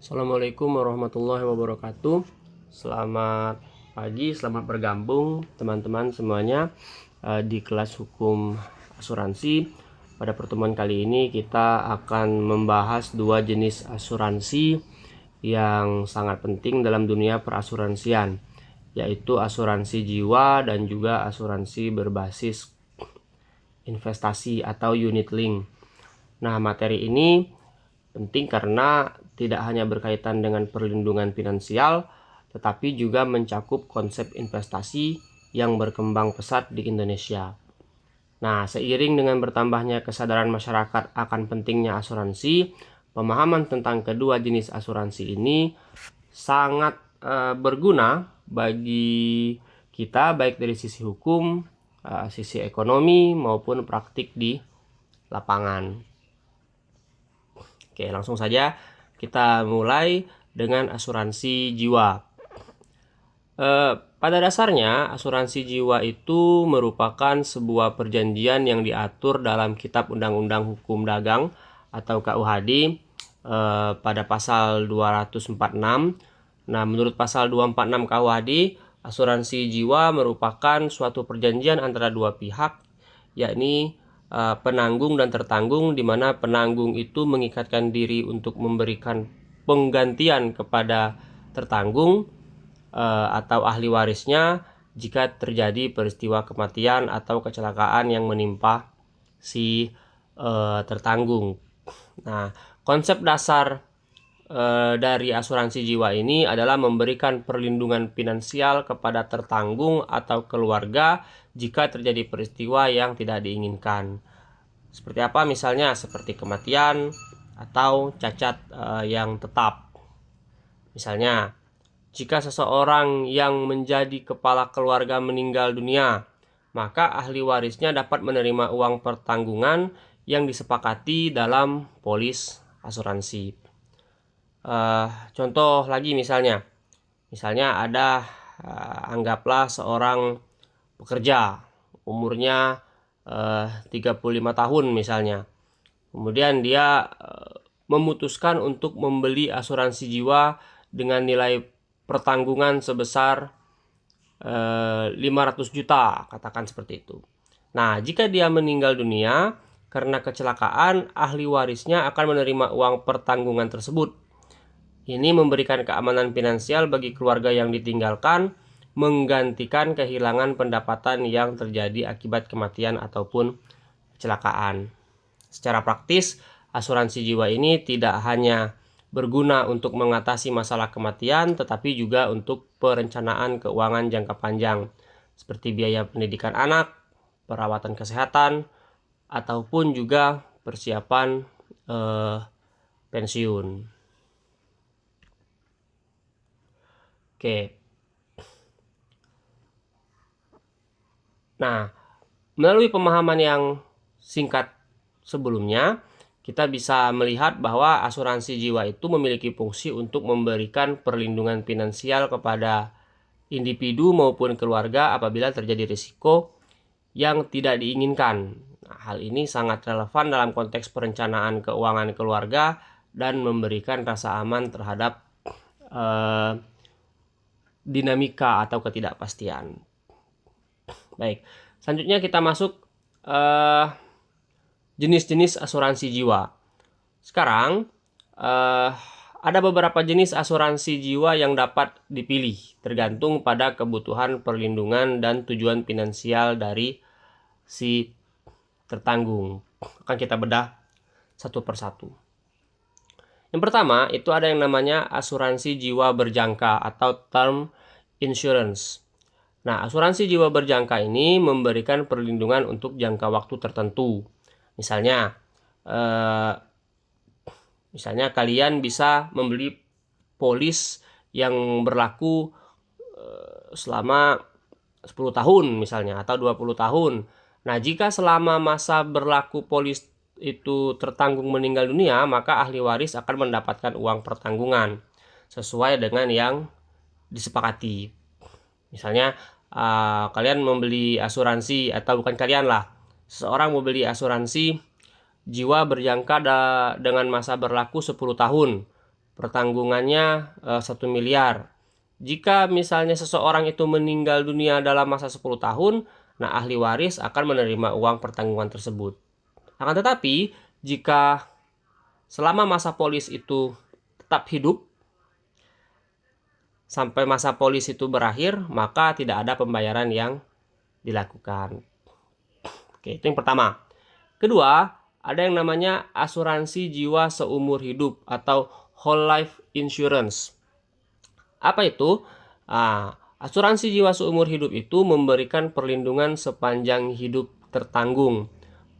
Assalamualaikum warahmatullahi wabarakatuh. Selamat pagi, selamat bergabung teman-teman semuanya di kelas hukum asuransi. Pada pertemuan kali ini kita akan membahas dua jenis asuransi yang sangat penting dalam dunia perasuransian, yaitu asuransi jiwa dan juga asuransi berbasis investasi atau unit link. Nah, materi ini penting karena tidak hanya berkaitan dengan perlindungan finansial, tetapi juga mencakup konsep investasi yang berkembang pesat di Indonesia. Nah, seiring dengan bertambahnya kesadaran masyarakat akan pentingnya asuransi, pemahaman tentang kedua jenis asuransi ini sangat berguna bagi kita, baik dari sisi hukum, sisi ekonomi, maupun praktik di lapangan. Oke, langsung saja kita mulai dengan asuransi jiwa. Pada dasarnya, asuransi jiwa itu merupakan sebuah perjanjian yang diatur dalam Kitab Undang-Undang Hukum Dagang atau KUHD pada pasal 246. Nah, menurut pasal 246 KUHD, asuransi jiwa merupakan suatu perjanjian antara dua pihak, yakni penanggung dan tertanggung, di mana penanggung itu mengikatkan diri untuk memberikan penggantian kepada tertanggung atau ahli warisnya jika terjadi peristiwa kematian atau kecelakaan yang menimpa si tertanggung. Nah, konsep dasar dari asuransi jiwa ini adalah memberikan perlindungan finansial kepada tertanggung atau keluarga jika terjadi peristiwa yang tidak diinginkan. Seperti apa? Misalnya seperti kematian atau cacat yang tetap. Misalnya, jika seseorang yang menjadi kepala keluarga meninggal dunia, maka ahli warisnya dapat menerima uang pertanggungan yang disepakati dalam polis asuransi. Contoh lagi misalnya ada anggaplah seorang pekerja umurnya 35 tahun misalnya. Kemudian dia memutuskan untuk membeli asuransi jiwa dengan nilai pertanggungan sebesar 500 juta, katakan seperti itu. Nah, jika dia meninggal dunia karena kecelakaan, ahli warisnya akan menerima uang pertanggungan tersebut. Ini memberikan keamanan finansial bagi keluarga yang ditinggalkan, menggantikan kehilangan pendapatan yang terjadi akibat kematian ataupun kecelakaan. Secara praktis, asuransi jiwa ini tidak hanya berguna untuk mengatasi masalah kematian, tetapi juga untuk perencanaan keuangan jangka panjang, seperti biaya pendidikan anak, perawatan kesehatan, ataupun juga persiapan pensiun. Oke. Nah, melalui pemahaman yang singkat sebelumnya, kita bisa melihat bahwa asuransi jiwa itu memiliki fungsi untuk memberikan perlindungan finansial kepada individu maupun keluarga apabila terjadi risiko yang tidak diinginkan. Nah, hal ini sangat relevan dalam konteks perencanaan keuangan keluarga dan memberikan rasa aman terhadap dinamika atau ketidakpastian. Baik, selanjutnya kita masuk jenis-jenis asuransi jiwa. Sekarang ada beberapa jenis asuransi jiwa yang dapat dipilih tergantung pada kebutuhan perlindungan dan tujuan finansial dari si tertanggung. Akan kita bedah satu persatu. Yang pertama, itu ada yang namanya asuransi jiwa berjangka atau term insurance. Nah, asuransi jiwa berjangka ini memberikan perlindungan untuk jangka waktu tertentu. Misalnya kalian bisa membeli polis yang berlaku selama 10 tahun misalnya atau 20 tahun. Nah, jika selama masa berlaku polis itu tertanggung meninggal dunia, maka ahli waris akan mendapatkan uang pertanggungan sesuai dengan yang disepakati. Misalnya kalian membeli asuransi, atau bukan kalian lah, seseorang membeli asuransi jiwa berjangka dengan masa berlaku 10 tahun. pertanggungannya 1 miliar. Jika misalnya seseorang itu meninggal dunia dalam masa 10 tahun, nah ahli waris akan menerima uang pertanggungan tersebut. Akan tetapi, jika selama masa polis itu tetap hidup, sampai masa polis itu berakhir, maka tidak ada pembayaran yang dilakukan. Oke, itu yang pertama. Kedua, ada yang namanya asuransi jiwa seumur hidup atau whole life insurance. Apa itu? Asuransi jiwa seumur hidup itu memberikan perlindungan sepanjang hidup tertanggung.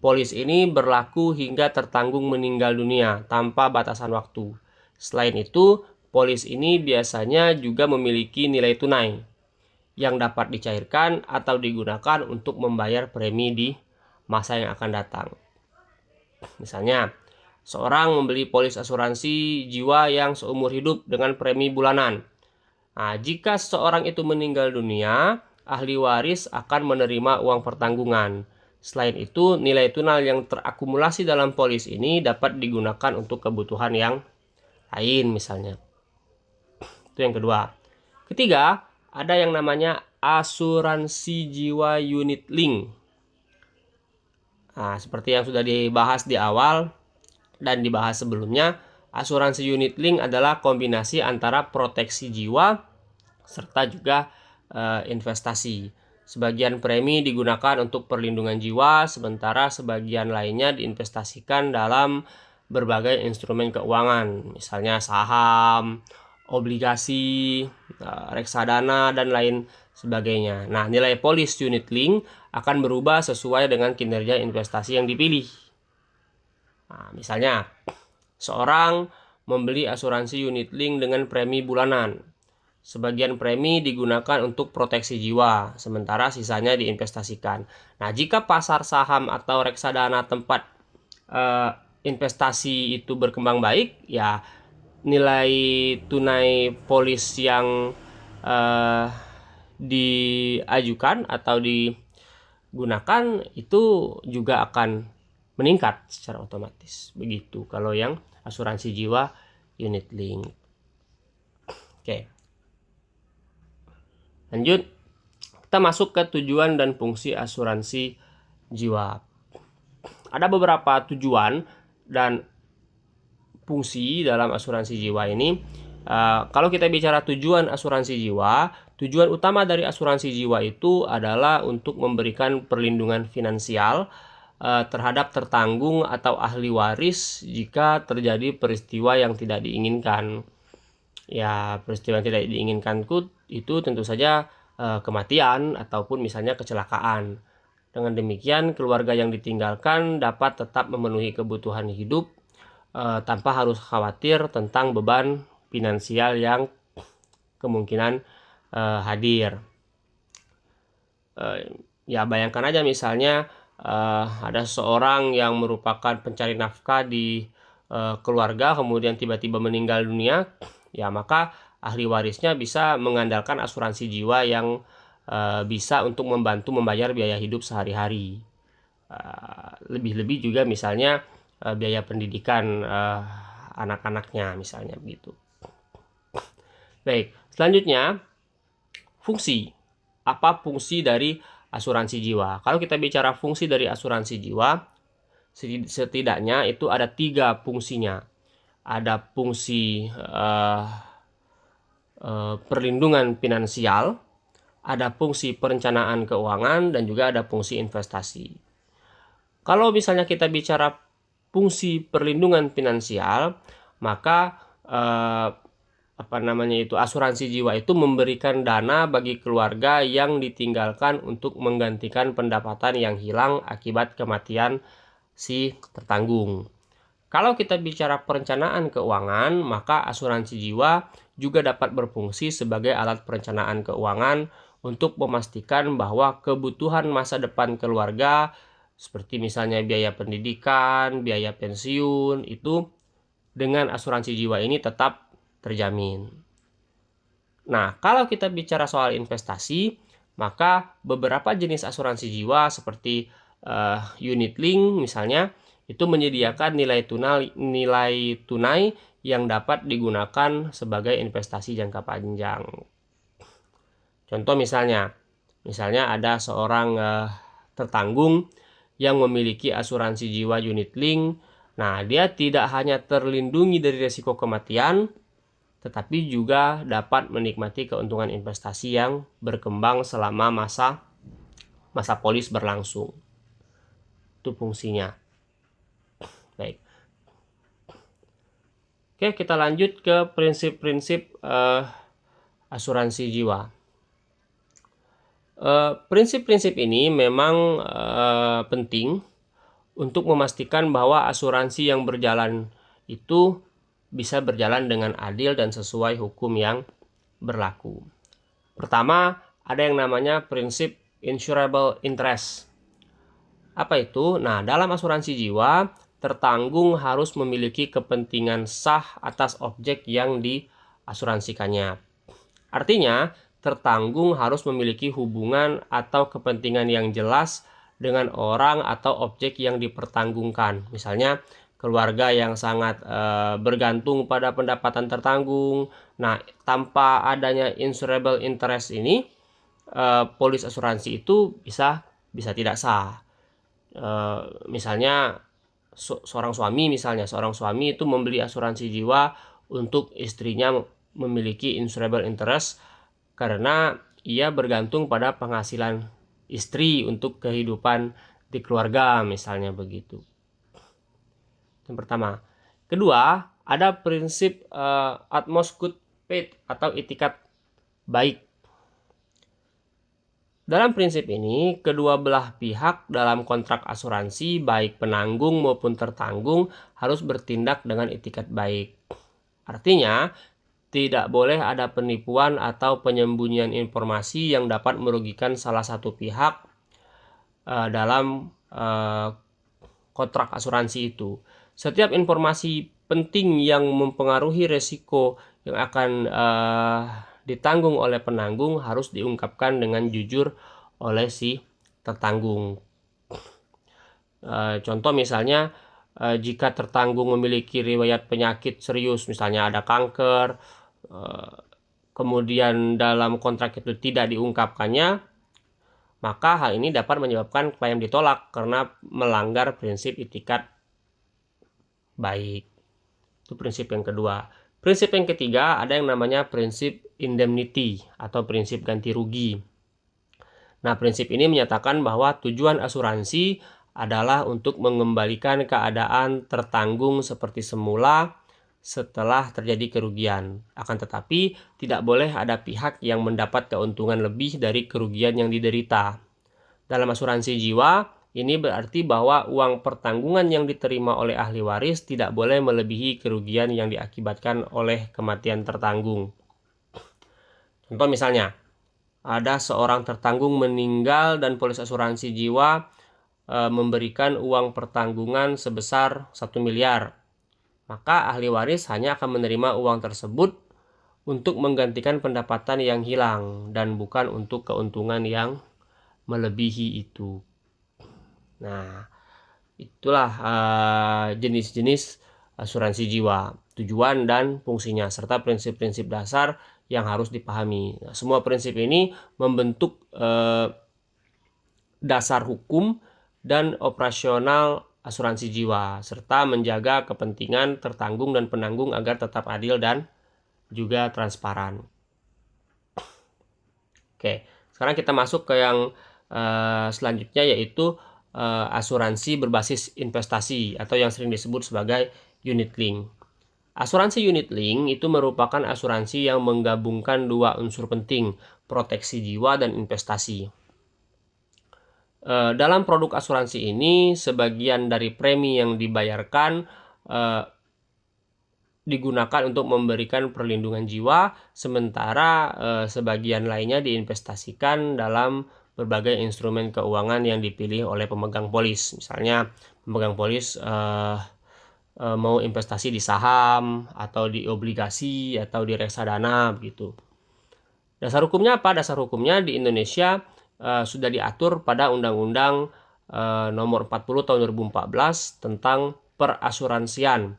Polis ini berlaku hingga tertanggung meninggal dunia tanpa batasan waktu. Selain itu, polis ini biasanya juga memiliki nilai tunai yang dapat dicairkan atau digunakan untuk membayar premi di masa yang akan datang. Misalnya, seorang membeli polis asuransi jiwa yang seumur hidup dengan premi bulanan. Nah, jika seseorang itu meninggal dunia, ahli waris akan menerima uang pertanggungan. Selain itu, nilai tunai yang terakumulasi dalam polis ini dapat digunakan untuk kebutuhan yang lain misalnya. Itu yang kedua. Ketiga, ada yang namanya asuransi jiwa unit link. Nah, seperti yang sudah dibahas di awal dan dibahas sebelumnya, asuransi unit link adalah kombinasi antara proteksi jiwa serta juga investasi. Sebagian premi digunakan untuk perlindungan jiwa, sementara sebagian lainnya diinvestasikan dalam berbagai instrumen keuangan, misalnya saham, obligasi, reksadana, dan lain sebagainya. Nah, nilai polis unit link akan berubah sesuai dengan kinerja investasi yang dipilih. Nah, misalnya, seorang membeli asuransi unit link dengan premi bulanan. Sebagian premi digunakan untuk proteksi jiwa, sementara sisanya diinvestasikan. Nah, jika pasar saham atau reksadana tempat investasi itu berkembang baik, ya nilai tunai polis yang diajukan atau digunakan itu juga akan meningkat secara otomatis. Begitu kalau yang asuransi jiwa unit link. Oke. Lanjut, kita masuk ke tujuan dan fungsi asuransi jiwa. Ada beberapa tujuan dan fungsi dalam asuransi jiwa ini. Kalau kita bicara tujuan asuransi jiwa, tujuan utama dari asuransi jiwa itu adalah untuk memberikan perlindungan finansial terhadap tertanggung atau ahli waris jika terjadi peristiwa yang tidak diinginkan. Ya, peristiwa yang tidak diinginkan itu tentu saja kematian ataupun misalnya kecelakaan. Dengan demikian, keluarga yang ditinggalkan dapat tetap memenuhi kebutuhan hidup tanpa harus khawatir tentang beban finansial yang kemungkinan hadir. Ya, bayangkan aja misalnya ada seorang yang merupakan pencari nafkah di keluarga kemudian tiba-tiba meninggal dunia, ya maka ahli warisnya bisa mengandalkan asuransi jiwa yang bisa untuk membantu membayar biaya hidup sehari-hari. Lebih-lebih juga misalnya biaya pendidikan anak-anaknya misalnya begitu. Baik, selanjutnya fungsi. Apa fungsi dari asuransi jiwa? Kalau kita bicara fungsi dari asuransi jiwa, setidaknya itu ada 3 fungsinya. Ada fungsi perlindungan finansial, ada fungsi perencanaan keuangan, dan juga ada fungsi investasi. Kalau misalnya kita bicara fungsi perlindungan finansial, maka asuransi jiwa itu memberikan dana bagi keluarga yang ditinggalkan untuk menggantikan pendapatan yang hilang akibat kematian si tertanggung. Kalau kita bicara perencanaan keuangan, maka asuransi jiwa juga dapat berfungsi sebagai alat perencanaan keuangan untuk memastikan bahwa kebutuhan masa depan keluarga seperti misalnya biaya pendidikan, biaya pensiun itu dengan asuransi jiwa ini tetap terjamin. Nah, kalau kita bicara soal investasi, maka beberapa jenis asuransi jiwa seperti unit link misalnya itu menyediakan nilai tunai yang dapat digunakan sebagai investasi jangka panjang. Contoh misalnya ada seorang tertanggung yang memiliki asuransi jiwa unit link. Nah, dia tidak hanya terlindungi dari risiko kematian, tetapi juga dapat menikmati keuntungan investasi yang berkembang selama masa polis berlangsung. Itu fungsinya. Baik. Oke, kita lanjut ke prinsip-prinsip asuransi jiwa. Prinsip-prinsip ini memang penting untuk memastikan bahwa asuransi yang berjalan itu bisa berjalan dengan adil dan sesuai hukum yang berlaku. Pertama, ada yang namanya prinsip insurable interest. Apa itu? Nah, dalam asuransi jiwa, tertanggung harus memiliki kepentingan sah atas objek yang diasuransikannya. Artinya, tertanggung harus memiliki hubungan atau kepentingan yang jelas dengan orang atau objek yang dipertanggungkan. Misalnya, keluarga yang sangat bergantung pada pendapatan tertanggung. Nah, tanpa adanya insurable interest ini, polis asuransi itu bisa tidak sah. Misalnya seorang suami itu membeli asuransi jiwa untuk istrinya memiliki insurable interest karena ia bergantung pada penghasilan istri untuk kehidupan di keluarga, misalnya begitu. Yang pertama. Kedua, ada prinsip utmost good faith atau itikat baik. Dalam prinsip ini, kedua belah pihak dalam kontrak asuransi, baik penanggung maupun tertanggung, harus bertindak dengan itikat baik. Artinya, tidak boleh ada penipuan atau penyembunyian informasi yang dapat merugikan salah satu pihak dalam kontrak asuransi itu. Setiap informasi penting yang mempengaruhi resiko yang akan ditanggung oleh penanggung harus diungkapkan dengan jujur oleh si tertanggung. Contoh misalnya, jika tertanggung memiliki riwayat penyakit serius, misalnya ada kanker, kemudian dalam kontrak itu tidak diungkapkannya, maka hal ini dapat menyebabkan klaim ditolak karena melanggar prinsip itikat baik. Itu prinsip yang kedua. Prinsip yang ketiga ada yang namanya prinsip indemnity atau prinsip ganti rugi. Nah, prinsip ini menyatakan bahwa tujuan asuransi adalah untuk mengembalikan keadaan tertanggung seperti semula setelah terjadi kerugian. Akan tetapi, tidak boleh ada pihak yang mendapat keuntungan lebih dari kerugian yang diderita. Dalam asuransi jiwa, ini berarti bahwa uang pertanggungan yang diterima oleh ahli waris tidak boleh melebihi kerugian yang diakibatkan oleh kematian tertanggung. Contoh misalnya, ada seorang tertanggung meninggal dan polis asuransi jiwa memberikan uang pertanggungan sebesar 1 miliar. Maka ahli waris hanya akan menerima uang tersebut untuk menggantikan pendapatan yang hilang dan bukan untuk keuntungan yang melebihi itu. Nah, itulah jenis-jenis asuransi jiwa, tujuan dan fungsinya, serta prinsip-prinsip dasar yang harus dipahami. Nah, semua prinsip ini membentuk dasar hukum dan operasional asuransi jiwa, serta menjaga kepentingan tertanggung dan penanggung agar tetap adil dan juga transparan. Oke, sekarang kita masuk ke yang selanjutnya, yaitu asuransi berbasis investasi atau yang sering disebut sebagai unit link. Asuransi unit link itu merupakan asuransi yang menggabungkan dua unsur penting, proteksi jiwa dan investasi. Dalam produk asuransi ini, sebagian dari premi yang dibayarkan digunakan untuk memberikan perlindungan jiwa, sementara sebagian lainnya diinvestasikan dalam berbagai instrumen keuangan yang dipilih oleh pemegang polis. Misalnya pemegang polis mau investasi di saham atau di obligasi atau di reksadana begitu. Dasar hukumnya apa? Dasar hukumnya di Indonesia sudah diatur pada Undang-Undang nomor 40 tahun 2014 tentang perasuransian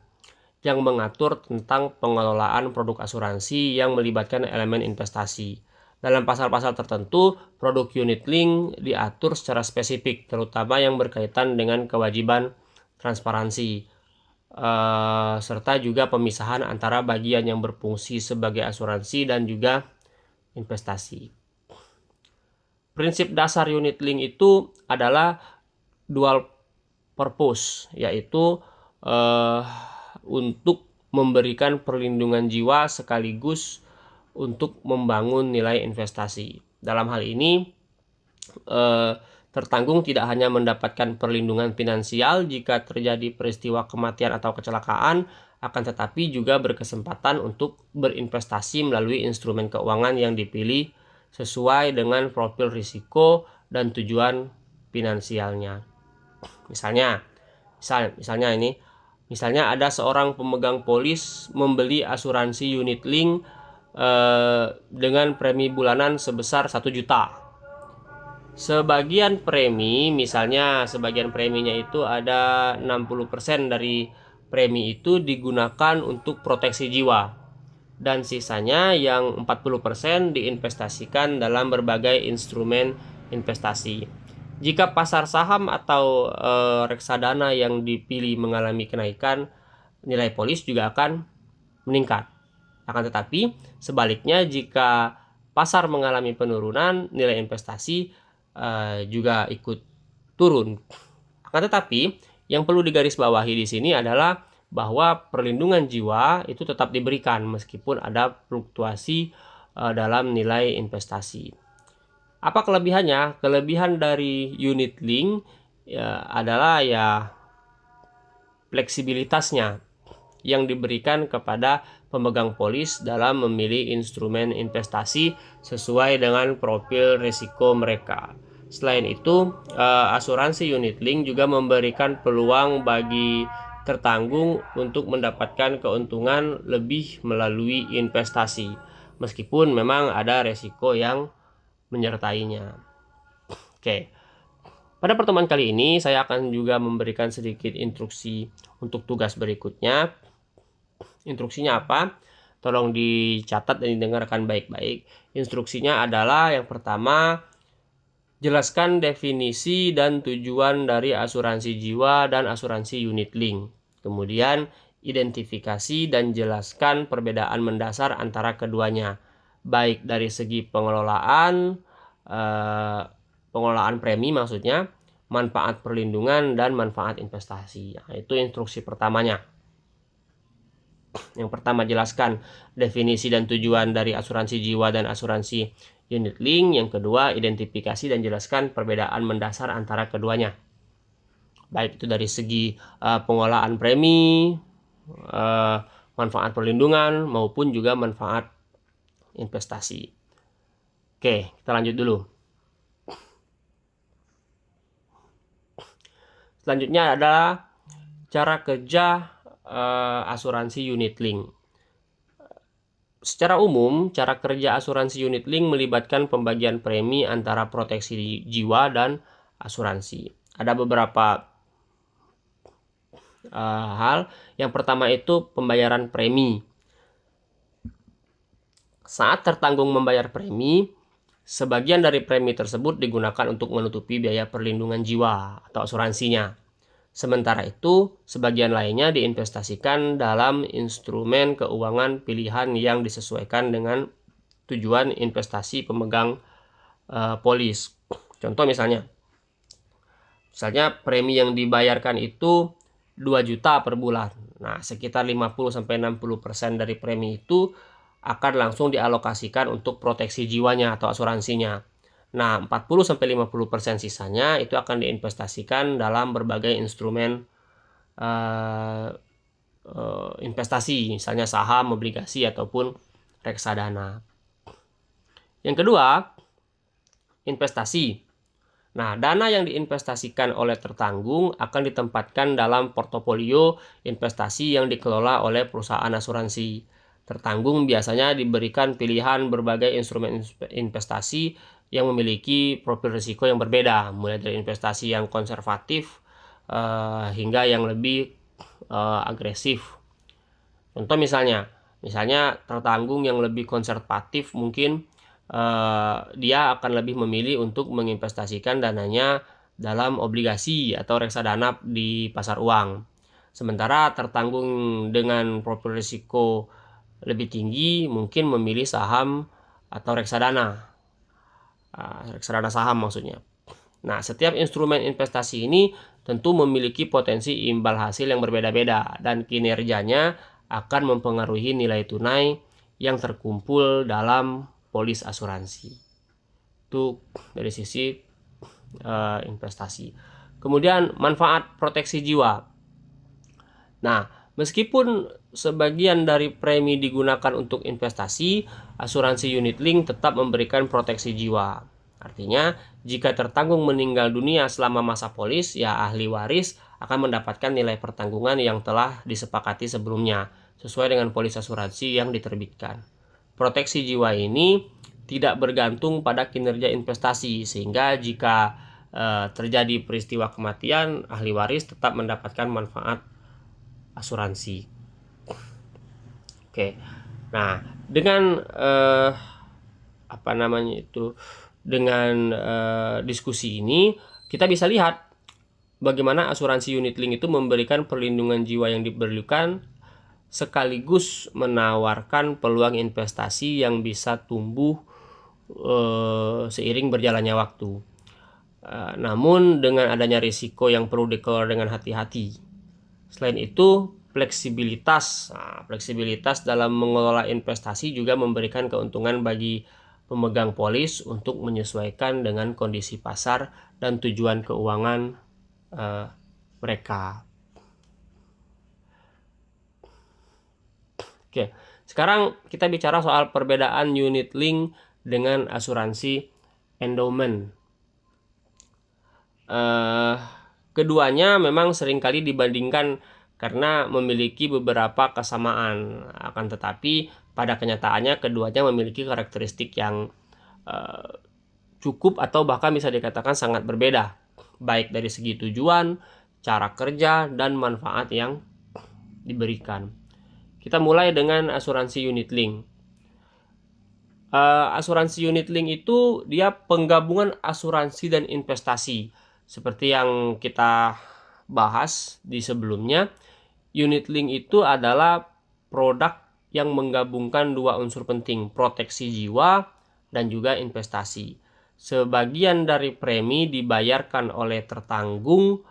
yang mengatur tentang pengelolaan produk asuransi yang melibatkan elemen investasi. Dalam pasal-pasal tertentu, produk unit link diatur secara spesifik, terutama yang berkaitan dengan kewajiban transparansi, serta juga pemisahan antara bagian yang berfungsi sebagai asuransi dan juga investasi. Prinsip dasar unit link itu adalah dual purpose, yaitu untuk memberikan perlindungan jiwa sekaligus untuk membangun nilai investasi. Dalam hal ini, tertanggung tidak hanya mendapatkan perlindungan finansial jika terjadi peristiwa kematian atau kecelakaan, akan tetapi juga berkesempatan untuk berinvestasi melalui instrumen keuangan yang dipilih sesuai dengan profil risiko dan tujuan finansialnya. Misalnya ada seorang pemegang polis membeli asuransi unit link dengan premi bulanan sebesar 1 juta. Sebagian preminya itu ada 60% dari premi itu digunakan untuk proteksi jiwa, dan sisanya yang 40% diinvestasikan dalam berbagai instrumen investasi. Jika pasar saham atau reksadana yang dipilih mengalami kenaikan, nilai polis juga akan meningkat. Akan tetapi, sebaliknya jika pasar mengalami penurunan, nilai investasi juga ikut turun. Akan tetapi, yang perlu digarisbawahi di sini adalah bahwa perlindungan jiwa itu tetap diberikan meskipun ada fluktuasi dalam nilai investasi. Apa kelebihannya? Kelebihan dari unit link adalah fleksibilitasnya yang diberikan kepada pemegang polis dalam memilih instrumen investasi sesuai dengan profil risiko mereka. Selain itu, asuransi unit link juga memberikan peluang bagi tertanggung untuk mendapatkan keuntungan lebih melalui investasi, meskipun memang ada risiko yang menyertainya. Oke. Pada pertemuan kali ini saya akan juga memberikan sedikit instruksi untuk tugas berikutnya. Instruksinya apa? Tolong dicatat dan didengarkan baik-baik. Instruksinya adalah yang pertama, jelaskan definisi dan tujuan dari asuransi jiwa dan asuransi unit link. Kemudian, identifikasi dan jelaskan perbedaan mendasar antara keduanya, baik dari segi pengelolaan premi maksudnya, manfaat perlindungan, dan manfaat investasi. Nah, itu instruksi pertamanya. Yang pertama, jelaskan definisi dan tujuan dari asuransi jiwa dan asuransi unit link. Yang kedua, identifikasi dan jelaskan perbedaan mendasar antara keduanya, baik itu dari segi pengelolaan premi, manfaat perlindungan, maupun juga manfaat investasi. Oke, kita lanjut dulu. Selanjutnya adalah cara kerja asuransi unit link. Secara umum, cara kerja asuransi unit link melibatkan pembagian premi antara proteksi jiwa dan asuransi. Ada beberapa hal. Yang pertama itu pembayaran premi. Saat tertanggung membayar premi, sebagian dari premi tersebut digunakan untuk menutupi biaya perlindungan jiwa atau asuransinya. Sementara itu, sebagian lainnya diinvestasikan dalam instrumen keuangan pilihan yang disesuaikan dengan tujuan investasi pemegang polis. Contoh misalnya premi yang dibayarkan itu 2 juta per bulan. Nah, sekitar 50-60% dari premi itu akan langsung dialokasikan untuk proteksi jiwanya atau asuransinya. Nah, 40-50% sisanya itu akan diinvestasikan dalam berbagai instrumen investasi, misalnya saham, obligasi, ataupun reksadana. Yang kedua, investasi. Nah, dana yang diinvestasikan oleh tertanggung akan ditempatkan dalam portofolio investasi yang dikelola oleh perusahaan asuransi. Tertanggung biasanya diberikan pilihan berbagai instrumen investasi yang memiliki profil risiko yang berbeda, mulai dari investasi yang konservatif hingga yang lebih agresif. Contoh misalnya tertanggung yang lebih konservatif mungkin dia akan lebih memilih untuk menginvestasikan dananya dalam obligasi atau reksadana di pasar uang. Sementara tertanggung dengan profil risiko lebih tinggi mungkin memilih saham atau reksadana saham maksudnya. Nah, setiap instrumen investasi ini tentu memiliki potensi imbal hasil yang berbeda-beda dan kinerjanya akan mempengaruhi nilai tunai yang terkumpul dalam polis asuransi. Itu dari sisi investasi. Kemudian manfaat proteksi jiwa. Nah, meskipun sebagian dari premi digunakan untuk investasi, asuransi unit link tetap memberikan proteksi jiwa. Artinya, jika tertanggung meninggal dunia selama masa polis, ya ahli waris akan mendapatkan nilai pertanggungan yang telah disepakati sebelumnya, sesuai dengan polis asuransi yang diterbitkan. Proteksi jiwa ini tidak bergantung pada kinerja investasi, sehingga jika terjadi peristiwa kematian, ahli waris tetap mendapatkan manfaat asuransi. Oke, nah dengan dengan diskusi ini kita bisa lihat bagaimana asuransi unit link itu memberikan perlindungan jiwa yang diperlukan sekaligus menawarkan peluang investasi yang bisa tumbuh seiring berjalannya waktu. Namun dengan adanya risiko yang perlu dikelola dengan hati-hati. Selain itu, fleksibilitas dalam mengelola investasi juga memberikan keuntungan bagi pemegang polis untuk menyesuaikan dengan kondisi pasar dan tujuan keuangan mereka. Oke, sekarang kita bicara soal perbedaan unit link dengan asuransi endowment. Keduanya memang seringkali dibandingkan karena memiliki beberapa kesamaan, akan tetapi pada kenyataannya keduanya memiliki karakteristik yang cukup atau bahkan bisa dikatakan sangat berbeda, baik dari segi tujuan, cara kerja, dan manfaat yang diberikan. Kita mulai dengan asuransi unit link. Asuransi unit link itu dia penggabungan asuransi dan investasi. Seperti yang kita bahas di sebelumnya, unit link itu adalah produk yang menggabungkan dua unsur penting, proteksi jiwa dan juga investasi. Sebagian dari premi dibayarkan oleh tertanggung,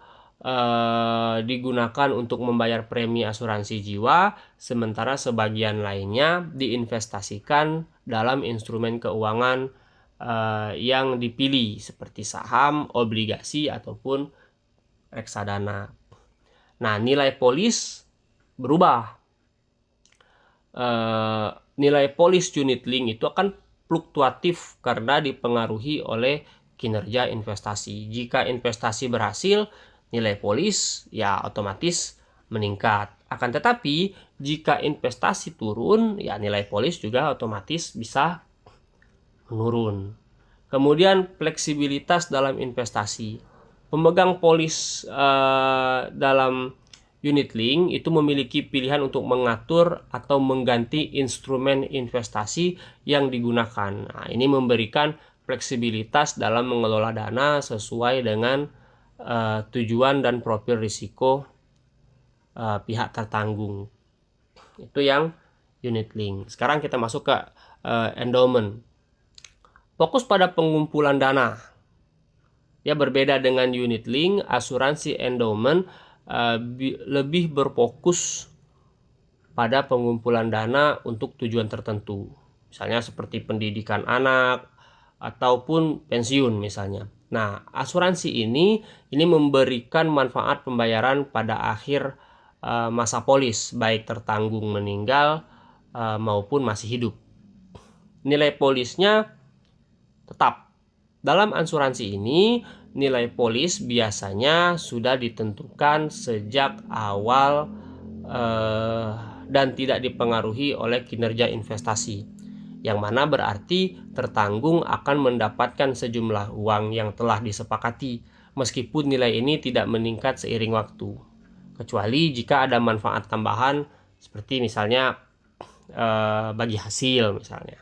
digunakan untuk membayar premi asuransi jiwa, sementara sebagian lainnya diinvestasikan dalam instrumen keuangan yang dipilih seperti saham, obligasi, ataupun reksadana. Nah, nilai polis berubah. Nilai polis unit link itu akan fluktuatif karena dipengaruhi oleh kinerja investasi. Jika investasi berhasil, nilai polis ya otomatis meningkat. Akan tetapi, jika investasi turun, ya nilai polis juga otomatis bisa menurun. Kemudian fleksibilitas dalam investasi. Pemegang polis dalam unit link itu memiliki pilihan untuk mengatur atau mengganti instrumen investasi yang digunakan. Nah, ini memberikan fleksibilitas dalam mengelola dana sesuai dengan tujuan dan profil risiko pihak tertanggung. Itu yang unit link. Sekarang kita masuk ke endowment. Fokus pada pengumpulan dana. Ya, berbeda dengan unit link, asuransi endowment lebih berfokus pada pengumpulan dana untuk tujuan tertentu. Misalnya seperti pendidikan anak ataupun pensiun misalnya. Nah, asuransi ini memberikan manfaat pembayaran pada akhir masa polis, baik tertanggung meninggal maupun masih hidup. Nilai polisnya tetap. Dalam asuransi ini, nilai polis biasanya sudah ditentukan sejak awal dan tidak dipengaruhi oleh kinerja investasi. yang mana berarti tertanggung akan mendapatkan sejumlah uang yang telah disepakati, meskipun nilai ini tidak meningkat seiring waktu, kecuali jika ada manfaat tambahan seperti misalnya bagi hasil misalnya.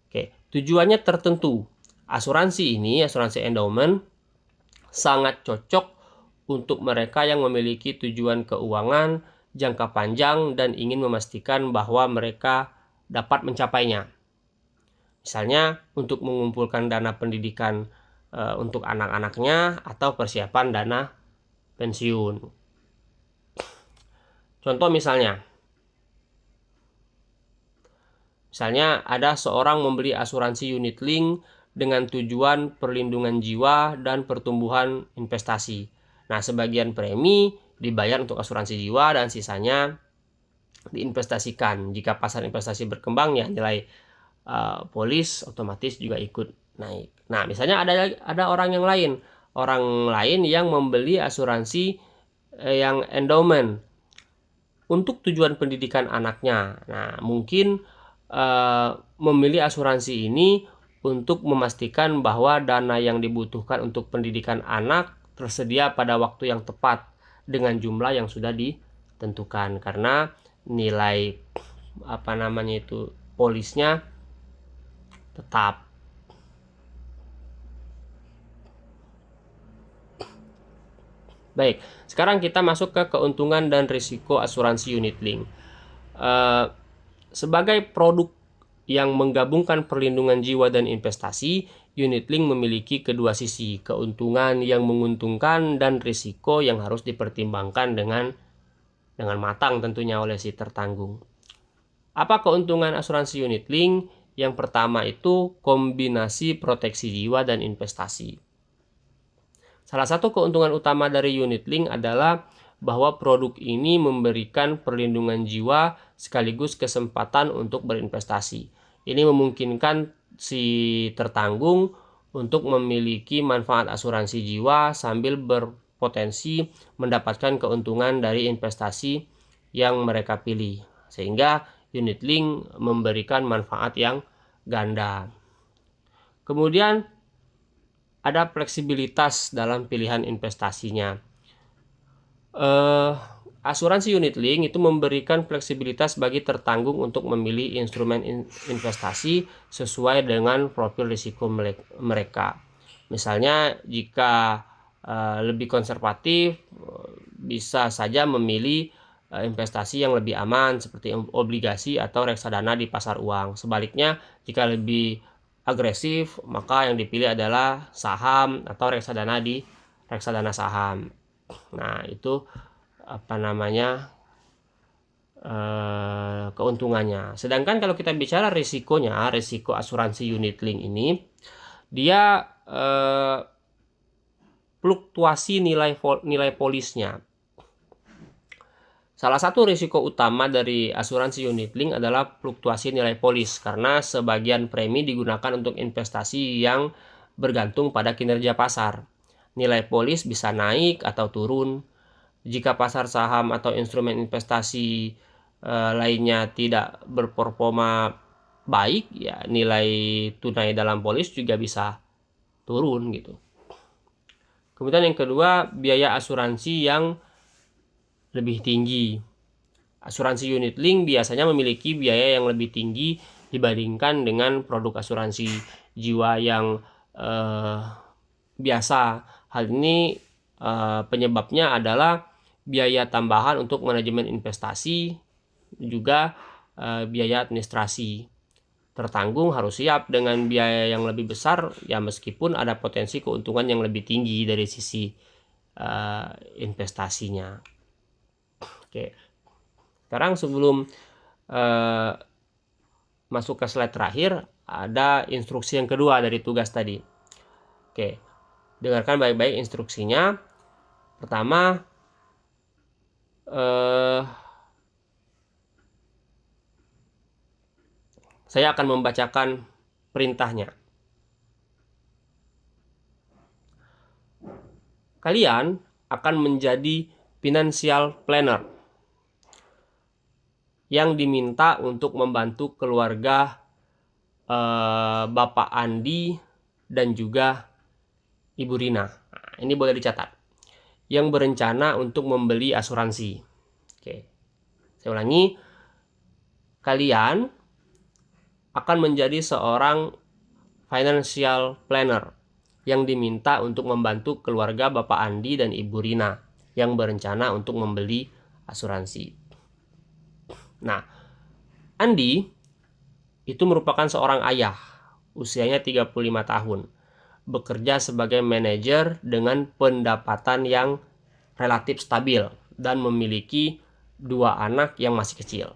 Oke, tujuannya tertentu. Asuransi ini, asuransi endowment, sangat cocok untuk mereka yang memiliki tujuan keuangan jangka panjang dan ingin memastikan bahwa mereka dapat mencapainya. Misalnya untuk mengumpulkan dana pendidikan untuk anak-anaknya atau persiapan dana pensiun. Contoh misalnya ada seorang membeli asuransi unit link dengan tujuan perlindungan jiwa dan pertumbuhan investasi. Nah, sebagian premi dibayar untuk asuransi jiwa dan sisanya diinvestasikan. Jika pasar investasi berkembang, ya nilai polis otomatis juga ikut naik. Nah, misalnya ada orang lain yang membeli asuransi yang endowment untuk tujuan pendidikan anaknya. Nah, mungkin memilih asuransi ini untuk memastikan bahwa dana yang dibutuhkan untuk pendidikan anak tersedia pada waktu yang tepat dengan jumlah yang sudah ditentukan, karena nilai polisnya tetap. Baik, sekarang kita masuk ke keuntungan dan risiko asuransi unit link. Sebagai produk yang menggabungkan perlindungan jiwa dan investasi, unit link memiliki kedua sisi, keuntungan yang menguntungkan dan risiko yang harus dipertimbangkan dengan matang tentunya oleh si tertanggung. Apa keuntungan asuransi unit link? Yang pertama itu kombinasi proteksi jiwa dan investasi. Salah satu keuntungan utama dari unit link adalah bahwa produk ini memberikan perlindungan jiwa sekaligus kesempatan untuk berinvestasi. Ini memungkinkan si tertanggung untuk memiliki manfaat asuransi jiwa sambil berpotensi mendapatkan keuntungan dari investasi yang mereka pilih, sehingga unit link memberikan manfaat yang ganda. Kemudian ada fleksibilitas dalam pilihan investasinya. Asuransi unit link itu memberikan fleksibilitas bagi tertanggung untuk memilih instrumen investasi sesuai dengan profil risiko mereka. Misalnya jika lebih konservatif, bisa saja memilih investasi yang lebih aman seperti obligasi atau reksadana di pasar uang. Sebaliknya, jika lebih agresif, maka yang dipilih adalah saham atau reksadana di reksadana saham. Nah, itu keuntungannya. Sedangkan kalau kita bicara risiko asuransi unit link ini, dia fluktuasi nilai polisnya. Salah satu risiko utama dari asuransi unit link adalah fluktuasi nilai polis, karena sebagian premi digunakan untuk investasi yang bergantung pada kinerja pasar. Nilai polis bisa naik atau turun. Jika pasar saham atau instrumen investasi lainnya tidak berperforma baik, ya nilai tunai dalam polis juga bisa turun gitu. Kemudian yang kedua, biaya asuransi yang lebih tinggi. Asuransi unit link biasanya memiliki biaya yang lebih tinggi dibandingkan dengan produk asuransi jiwa yang biasa. Hal ini penyebabnya adalah biaya tambahan untuk manajemen investasi, juga biaya administrasi. Tertanggung harus siap dengan biaya yang lebih besar, ya meskipun ada potensi keuntungan yang lebih tinggi dari sisi investasinya. Oke, sekarang sebelum masuk ke slide terakhir, ada instruksi yang kedua dari tugas tadi. Oke, dengarkan baik-baik instruksinya. Pertama, saya akan membacakan perintahnya. Kalian akan menjadi financial planner yang diminta untuk membantu keluarga Bapak Andi dan juga Ibu Rina. Nah, ini boleh dicatat. Yang berencana untuk membeli asuransi. Oke. Saya ulangi. Kalian akan menjadi seorang financial planner yang diminta untuk membantu keluarga Bapak Andi dan Ibu Rina yang berencana untuk membeli asuransi. Nah, Andi itu merupakan seorang ayah, usianya 35 tahun, bekerja sebagai manajer dengan pendapatan yang relatif stabil dan memiliki 2 anak yang masih kecil.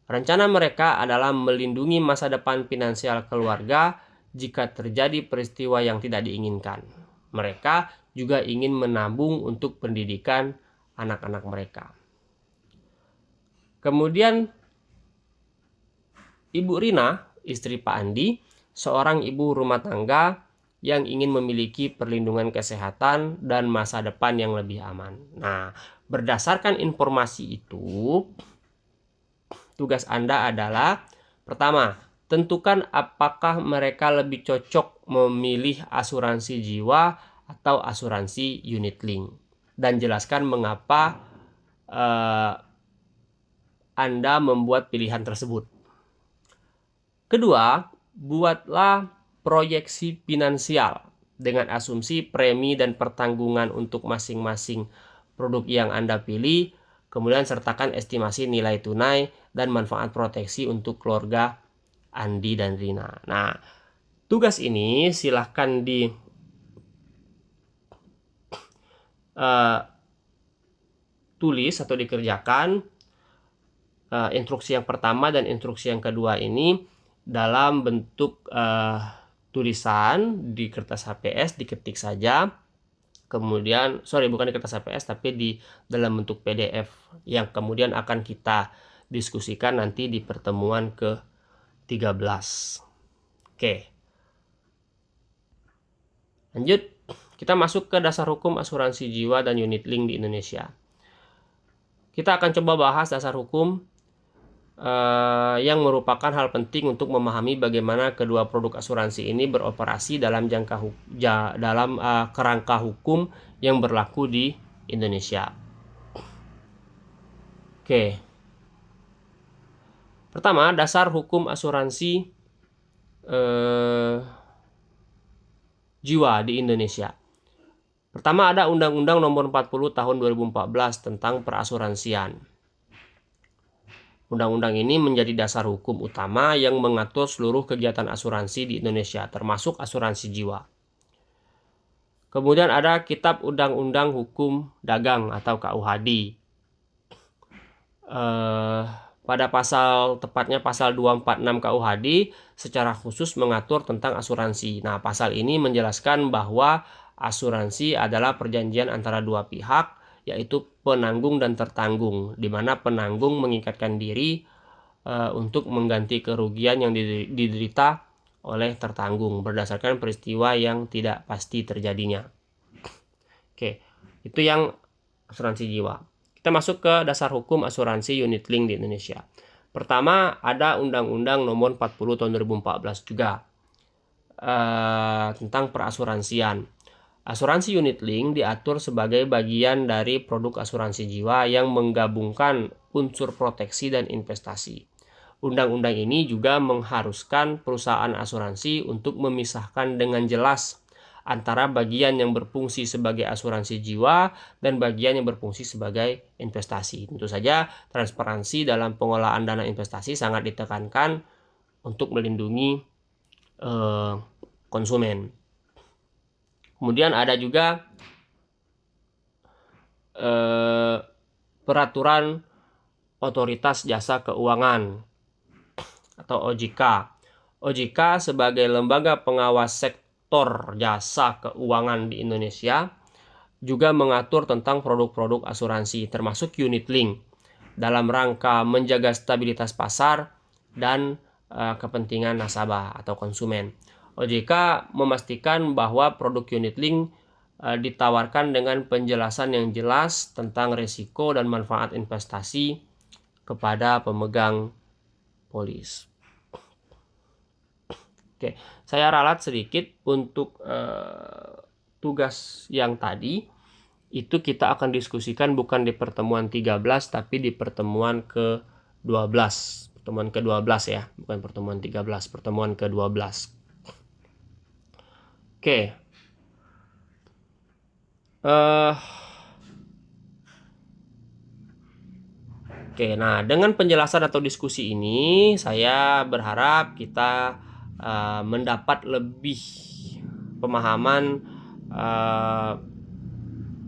Rencana mereka adalah melindungi masa depan finansial keluarga jika terjadi peristiwa yang tidak diinginkan. Mereka juga ingin menabung untuk pendidikan anak-anak mereka. Kemudian Ibu Rina, istri Pak Andi, seorang ibu rumah tangga yang ingin memiliki perlindungan kesehatan dan masa depan yang lebih aman. Nah, berdasarkan informasi itu, tugas Anda adalah pertama, tentukan apakah mereka lebih cocok memilih asuransi jiwa atau asuransi unit link, dan jelaskan mengapa Anda membuat pilihan tersebut. Kedua, buatlah proyeksi finansial dengan asumsi premi dan pertanggungan untuk masing-masing produk yang Anda pilih. Kemudian sertakan estimasi nilai tunai dan manfaat proteksi untuk keluarga Andi dan Rina. Nah, tugas ini silahkan tulis atau dikerjakan. Instruksi yang pertama dan instruksi yang kedua ini dalam bentuk tulisan di kertas HPS, diketik saja. Kemudian, bukan di kertas HPS, tapi di dalam bentuk PDF yang kemudian akan kita diskusikan nanti di pertemuan ke-13. Oke. Lanjut, kita masuk ke dasar hukum asuransi jiwa dan unit link di Indonesia. Kita akan coba bahas dasar hukum yang merupakan hal penting untuk memahami bagaimana kedua produk asuransi ini beroperasi dalam kerangka hukum yang berlaku di Indonesia. Oke. Pertama, dasar hukum asuransi jiwa di Indonesia. Pertama, ada Undang-Undang Nomor 40 Tahun 2014 tentang perasuransian. Undang-undang ini menjadi dasar hukum utama yang mengatur seluruh kegiatan asuransi di Indonesia, termasuk asuransi jiwa. Kemudian ada Kitab Undang-Undang Hukum Dagang atau KUHD. Pada tepatnya pasal 246 KUHD secara khusus mengatur tentang asuransi. Nah, pasal ini menjelaskan bahwa asuransi adalah perjanjian antara dua pihak, yaitu penanggung dan tertanggung, di mana penanggung mengikatkan diri untuk mengganti kerugian yang diderita oleh tertanggung berdasarkan peristiwa yang tidak pasti terjadinya. Oke, itu yang asuransi jiwa. Kita masuk ke dasar hukum asuransi unit link di Indonesia. Pertama, ada Undang-Undang Nomor 40 Tahun 2014 juga tentang perasuransian. Asuransi unit link diatur sebagai bagian dari produk asuransi jiwa yang menggabungkan unsur proteksi dan investasi. Undang-undang ini juga mengharuskan perusahaan asuransi untuk memisahkan dengan jelas antara bagian yang berfungsi sebagai asuransi jiwa dan bagian yang berfungsi sebagai investasi. Tentu saja transparansi dalam pengelolaan dana investasi sangat ditekankan untuk melindungi konsumen. Kemudian ada juga peraturan Otoritas Jasa Keuangan atau OJK. OJK sebagai lembaga pengawas sektor jasa keuangan di Indonesia juga mengatur tentang produk-produk asuransi termasuk unit link dalam rangka menjaga stabilitas pasar dan kepentingan nasabah atau konsumen. OJK memastikan bahwa produk unit link ditawarkan dengan penjelasan yang jelas tentang risiko dan manfaat investasi kepada pemegang polis. Oke, saya ralat sedikit untuk tugas yang tadi. Itu kita akan diskusikan bukan di pertemuan 13 tapi di pertemuan ke-12. Pertemuan ke-12 ya, bukan pertemuan 13, pertemuan ke-12. Oke. Oke, nah dengan penjelasan atau diskusi ini saya berharap kita mendapat lebih pemahaman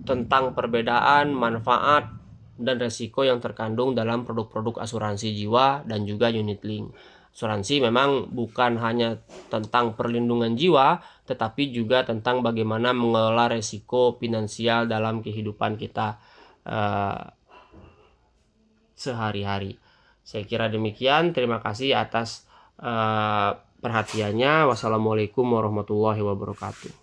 tentang perbedaan, manfaat, dan resiko yang terkandung dalam produk-produk asuransi jiwa dan juga unit link. Asuransi memang bukan hanya tentang perlindungan jiwa, tetapi juga tentang bagaimana mengelola resiko finansial dalam kehidupan kita sehari-hari. Saya kira demikian. Terima kasih atas perhatiannya. Wassalamualaikum warahmatullahi wabarakatuh.